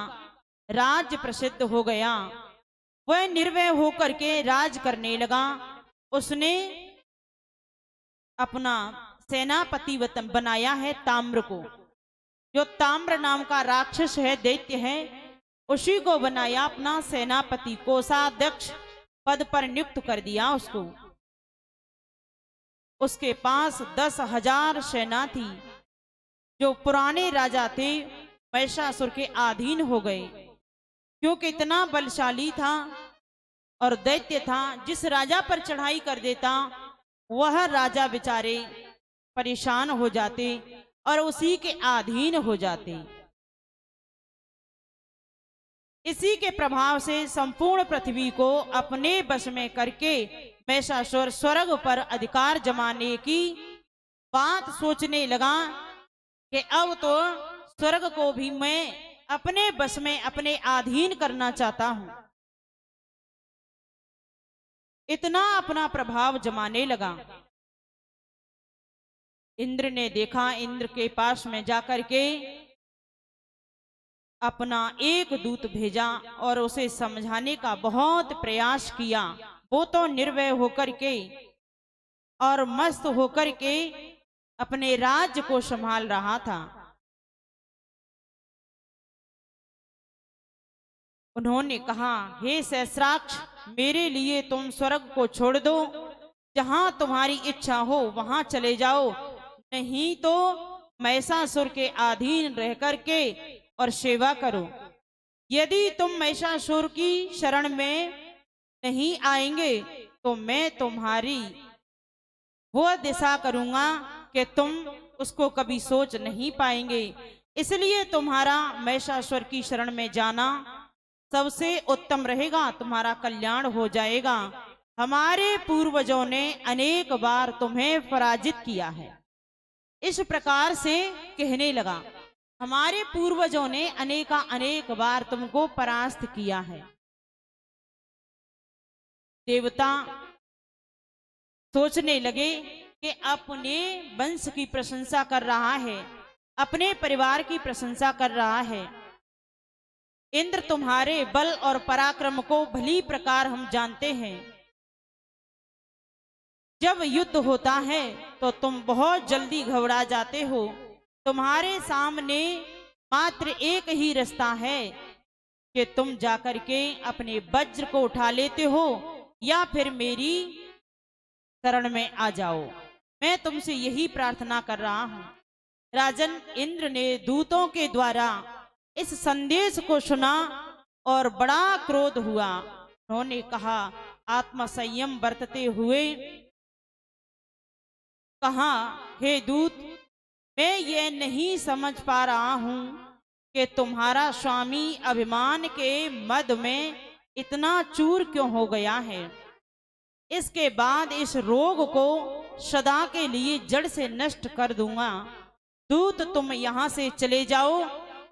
राज्य प्रसिद्ध हो गया। वह निर्भय होकर के राज करने लगा। उसने अपना सेनापति बनाया है ताम्र को। जो ताम्र नाम का राक्षस है, दैत्य है, उसी को बनाया अपना सेनापति, कोषाध्यक्ष पद पर नियुक्त कर दिया उसको। उसके पास 10,000 सेना थी। जो पुराने राजा थे महिषासुर के अधीन हो गए, क्योंकि इतना बलशाली था और दैत्य था। जिस राजा पर चढ़ाई कर देता वह राजा बेचारे परेशान हो जाते और उसी के अधीन हो जाते। इसी के प्रभाव से संपूर्ण पृथ्वी को अपने वश में करके महिषासुर स्वर्ग पर अधिकार जमाने की बात सोचने लगा कि अब तो स्वर्ग को भी मैं अपने बस में, अपने अधीन करना चाहता हूं। इतना अपना प्रभाव जमाने लगा। इंद्र ने देखा, इंद्र के पास में जाकर के अपना एक दूत भेजा और उसे समझाने का बहुत प्रयास किया। वो तो निर्भय होकर के और मस्त होकर के अपने राज्य को संभाल रहा था। उन्होंने कहा, हे सहस्राक्ष, मेरे लिए तुम स्वर्ग को छोड़ दो, जहां तुम्हारी इच्छा हो वहां चले जाओ, नहीं तो महिषासुर के अधीन रह करके और सेवा करो। यदि तुम महिषासुर की शरण में नहीं आएंगे तो मैं तुम्हारी वो दिशा करूंगा कि तुम उसको कभी सोच नहीं पाएंगे। इसलिए तुम्हारा महिषासुर की शरण में जाना सबसे उत्तम रहेगा, तुम्हारा कल्याण हो जाएगा। हमारे पूर्वजों ने अनेक बार तुम्हें पराजित किया है। इस प्रकार से कहने लगा, हमारे पूर्वजों ने अनेक बार तुमको परास्त किया है। देवता सोचने लगे कि अपने वंश की प्रशंसा कर रहा है, अपने परिवार की प्रशंसा कर रहा है। इंद्र, तुम्हारे बल और पराक्रम को भली प्रकार हम जानते हैं। जब युद्ध होता है तो तुम बहुत जल्दी घबरा जाते हो। तुम्हारे सामने मात्र एक ही रास्ता है कि तुम जाकर के अपने वज्र को उठा लेते हो या फिर मेरी शरण में आ जाओ। मैं तुमसे यही प्रार्थना कर रहा हूं। राजन इंद्र ने दूतों के द्वारा इस संदेश को सुना और बड़ा क्रोध हुआ। उन्होंने कहा, आत्म संयम बरतते हुए कहा, हे दूत, मैं ये नहीं समझ पा रहा हूं कि तुम्हारा स्वामी अभिमान के मद में इतना चूर क्यों हो गया है। इसके बाद इस रोग को सदा के लिए जड़ से नष्ट कर दूंगा। दूत, तुम यहां से चले जाओ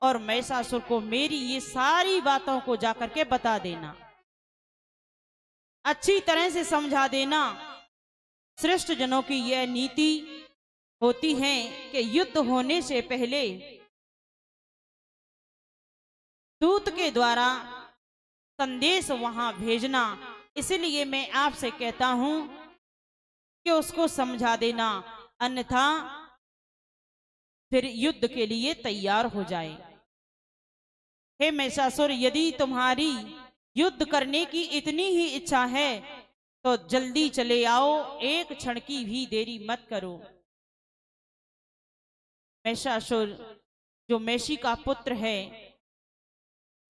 और महिषासुर को मेरी ये सारी बातों को जाकर के बता देना, अच्छी तरह से समझा देना। श्रेष्ठ जनों की यह नीति होती है कि युद्ध होने से पहले दूत के द्वारा संदेश वहां भेजना। इसलिए मैं आपसे कहता हूं कि उसको समझा देना, अन्यथा फिर युद्ध के लिए तैयार हो जाए। हे महिषासुर, यदि तुम्हारी युद्ध करने की इतनी ही इच्छा है तो जल्दी चले आओ, एक क्षण की भी देरी मत करो। महिषासुर जो मैषी का पुत्र है,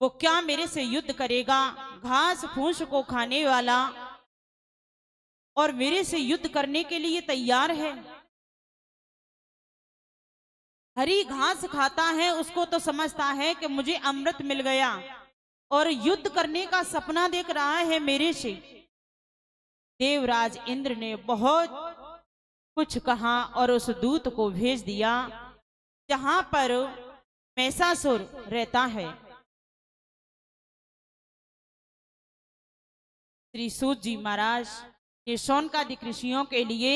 वो क्या मेरे से युद्ध करेगा? घास फूस को खाने वाला और मेरे से युद्ध करने के लिए तैयार है। हरी घास खाता है, उसको तो समझता है कि मुझे अमृत मिल गया, और युद्ध करने का सपना देख रहा है मेरे से। देवराज इंद्र ने बहुत कुछ कहा और उस दूत को भेज दिया जहां पर महिषासुर रहता है। श्री सूत जी महाराज ने शौनकादिक ऋषियों के लिए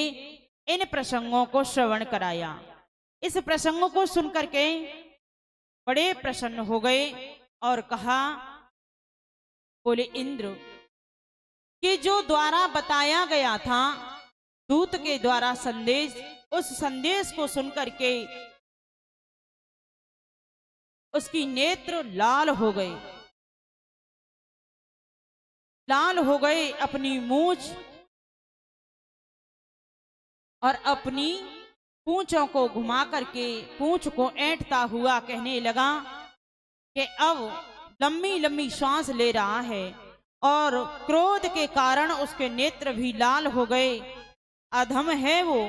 इन प्रसंगों को श्रवण कराया। इस प्रसंगों को सुनकर के बड़े प्रसन्न हो गए और कहा, बोले इंद्र, कि जो द्वारा बताया गया था दूत के द्वारा संदेश, उस संदेश को सुनकर के उसकी नेत्र लाल हो गए, लाल हो गए। अपनी मूछ और अपनी पूंछों को घुमा करके पूंछ को ऐंठता हुआ कहने लगा कि अब लंबी लंबी सांस ले रहा है और क्रोध के कारण उसके नेत्र भी लाल हो गए। अधम है वो,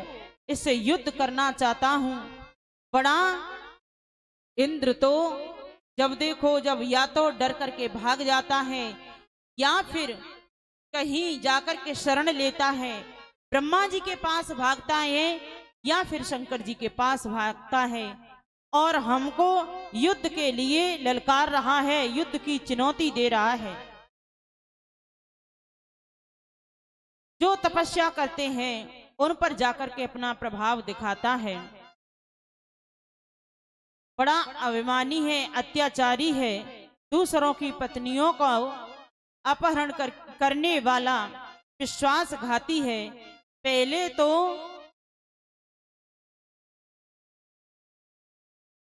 इससे युद्ध करना चाहता हूं। बड़ा इंद्र तो जब देखो जब या तो डर करके भाग जाता है या फिर कहीं जाकर के शरण लेता है, ब्रह्मा जी के पास भागता है या फिर शंकर जी के पास भागता है, और हमको युद्ध के लिए ललकार रहा है, युद्ध की चुनौती दे रहा है। जो तपस्या करते हैं उन पर जाकर के अपना प्रभाव दिखाता है। बड़ा अभिमानी है, अत्याचारी है, दूसरों की पत्नियों को अपहरण करने वाला विश्वासघाती है। पहले तो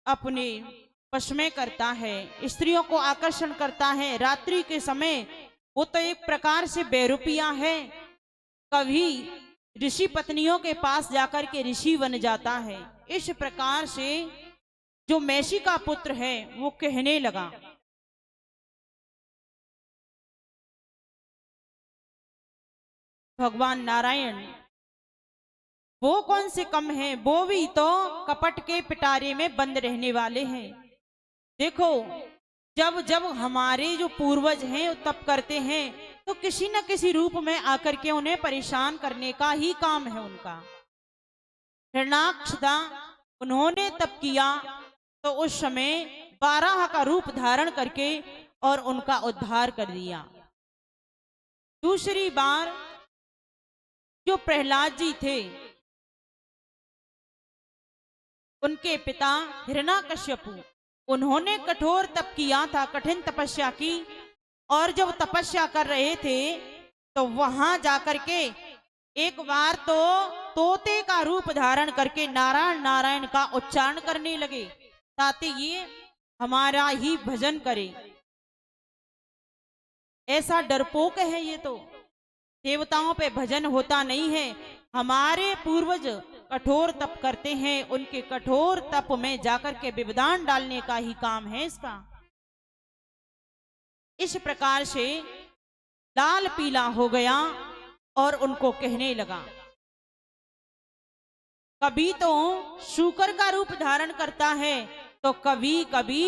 अपने वश में करता है, स्त्रियों को आकर्षण करता है। रात्रि के समय वो तो एक प्रकार से बेरुपिया है, कभी ऋषि पत्नियों के पास जाकर के ऋषि बन जाता है। इस प्रकार से जो मैषी का पुत्र है वो कहने लगा, भगवान नारायण वो कौन से कम हैं, वो भी तो कपट के पिटारे में बंद रहने वाले हैं। देखो, जब जब हमारे जो पूर्वज हैं वो तप करते हैं तो किसी न किसी रूप में आकर के उन्हें परेशान करने का ही काम है उनका। हिरणाक्ष था, उन्होंने तप किया तो उस समय 12 का रूप धारण करके और उनका उद्धार कर दिया। दूसरी बार जो प्रहलाद जी थे, उनके पिता हिरण्याकश्यपु, उन्होंने कठोर तप किया था, कठिन तपस्या की। और जब तपस्या कर रहे थे तो वहां जाकर के एक बार तो तोते का रूप धारण करके नारायण नारायण का उच्चारण करने लगे, ताकि ये हमारा ही भजन करे। ऐसा डरपोक है ये तो, देवताओं पे भजन होता नहीं है। हमारे पूर्वज कठोर तप करते हैं, उनके कठोर तप में जाकर के विवधान डालने का ही काम है इसका। इस प्रकार से लाल पीला हो गया और उनको कहने लगा। कभी तो शूकर का रूप धारण करता है तो कभी कभी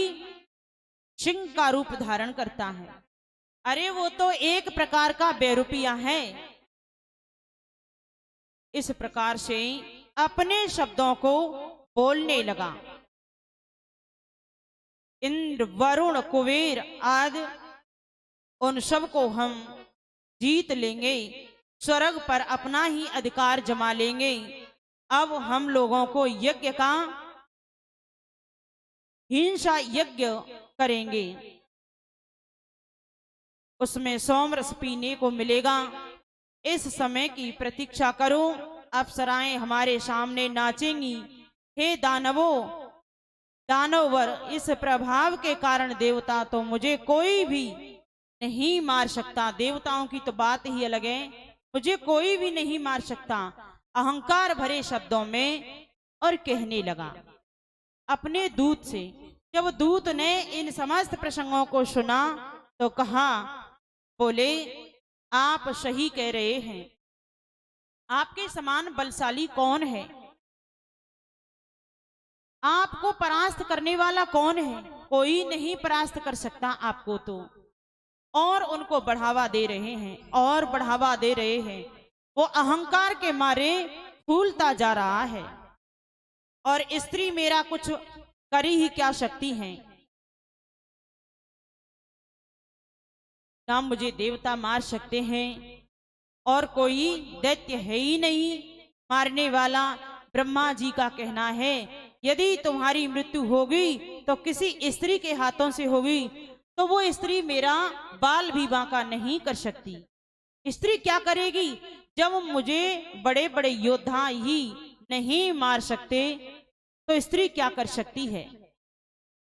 सिंह का रूप धारण करता है। अरे वो तो एक प्रकार का बेरुपिया है। इस प्रकार से अपने शब्दों को बोलने लगा। इंद्र, वरुण, कुबेर आदि उन सब को हम जीत लेंगे, स्वर्ग पर अपना ही अधिकार जमा लेंगे। अब हम लोगों को यज्ञ का हिंसा यज्ञ करेंगे, उसमें सोमरस पीने को मिलेगा। इस समय की प्रतीक्षा करो, अप्सराएं हमारे सामने नाचेंगी। हे दानवों, दानवर, इस प्रभाव के कारण देवता तो मुझे कोई भी नहीं मार सकता। देवताओं की तो बात ही अलग है, मुझे कोई भी नहीं मार सकता। अहंकार भरे शब्दों में और कहने लगा अपने दूत से। जब दूत ने इन समस्त प्रसंगों को सुना तो कहा, बोले आप सही कह रहे हैं, आपके समान बलशाली कौन है? आपको परास्त करने वाला कौन है? कोई नहीं परास्त कर सकता आपको तो। और उनको बढ़ावा दे रहे हैं और बढ़ावा दे रहे हैं। वो अहंकार के मारे फूलता जा रहा है। और स्त्री मेरा कुछ कर ही क्या सकती है? ना मुझे देवता मार सकते हैं और कोई दैत्य है ही नहीं मारने वाला। ब्रह्मा जी का कहना है, यदि तुम्हारी मृत्यु होगी तो किसी स्त्री के हाथों से होगी, तो वो स्त्री मेरा बाल भी बांका नहीं कर सकती। स्त्री क्या करेगी? जब मुझे बड़े बड़े योद्धा ही नहीं मार सकते तो स्त्री क्या कर सकती है?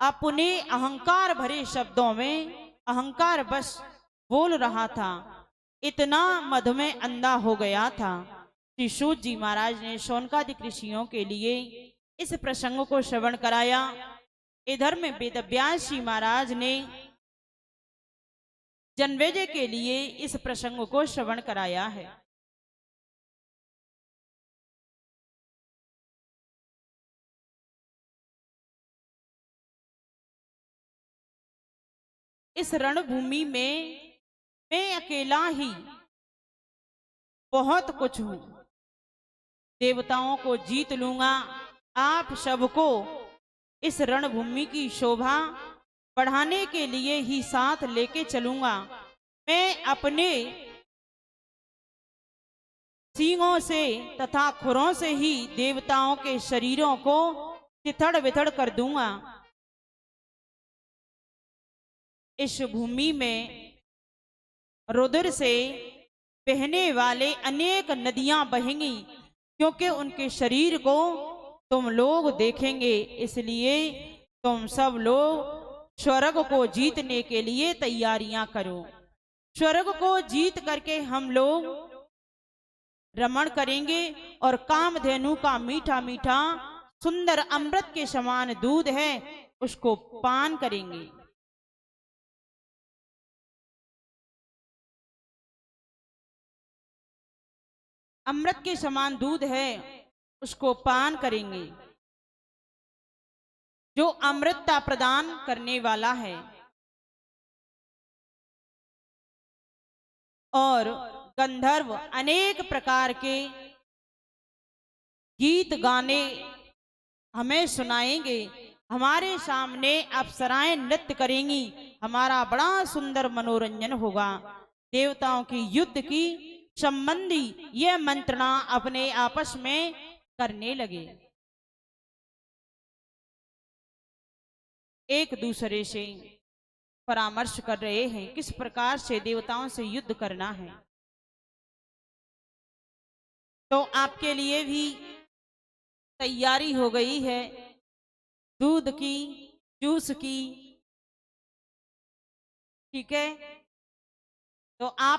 अपने अहंकार भरे शब्दों में अहंकार बस बोल रहा था, इतना मध में अंधा हो गया था। श्री सूत जी महाराज ने शौनकादिक ऋषियों के लिए इस प्रसंग को श्रवण कराया। इधर में वेदव्यास जी महाराज ने जन्मेजय के लिए इस प्रसंग को श्रवण कराया है। इस रणभूमि में मैं अकेला ही बहुत कुछ हूं, देवताओं को जीत लूंगा। आप सबको इस रणभूमि की शोभा बढ़ाने के लिए ही साथ लेके चलूंगा। मैं अपने सींगों से तथा खुरों से ही देवताओं के शरीरों को चिथड़ बिथड़ कर दूंगा। इस भूमि में रुद्र से बहने वाले अनेक नदियां बहेंगी, क्योंकि उनके शरीर को तुम लोग देखेंगे। इसलिए तुम सब लोग स्वर्ग को जीतने के लिए तैयारियां करो। स्वर्ग को जीत करके हम लोग रमण करेंगे और कामधेनु का मीठा मीठा सुंदर अमृत के समान दूध है, उसको पान करेंगे। अमृत के समान दूध है, उसको पान करेंगे, जो अमृतता प्रदान करने वाला है। और गंधर्व अनेक प्रकार के गीत गाने हमें सुनाएंगे, हमारे सामने अप्सराएं नृत्य करेंगी, हमारा बड़ा सुंदर मनोरंजन होगा। देवताओं की युद्ध की संबंधी यह मंत्रणा अपने आपस में करने लगे, एक दूसरे से परामर्श कर रहे हैं किस प्रकार से देवताओं से युद्ध करना है। तो आपके लिए भी तैयारी हो गई है दूध की, जूस की, ठीक है। तो आप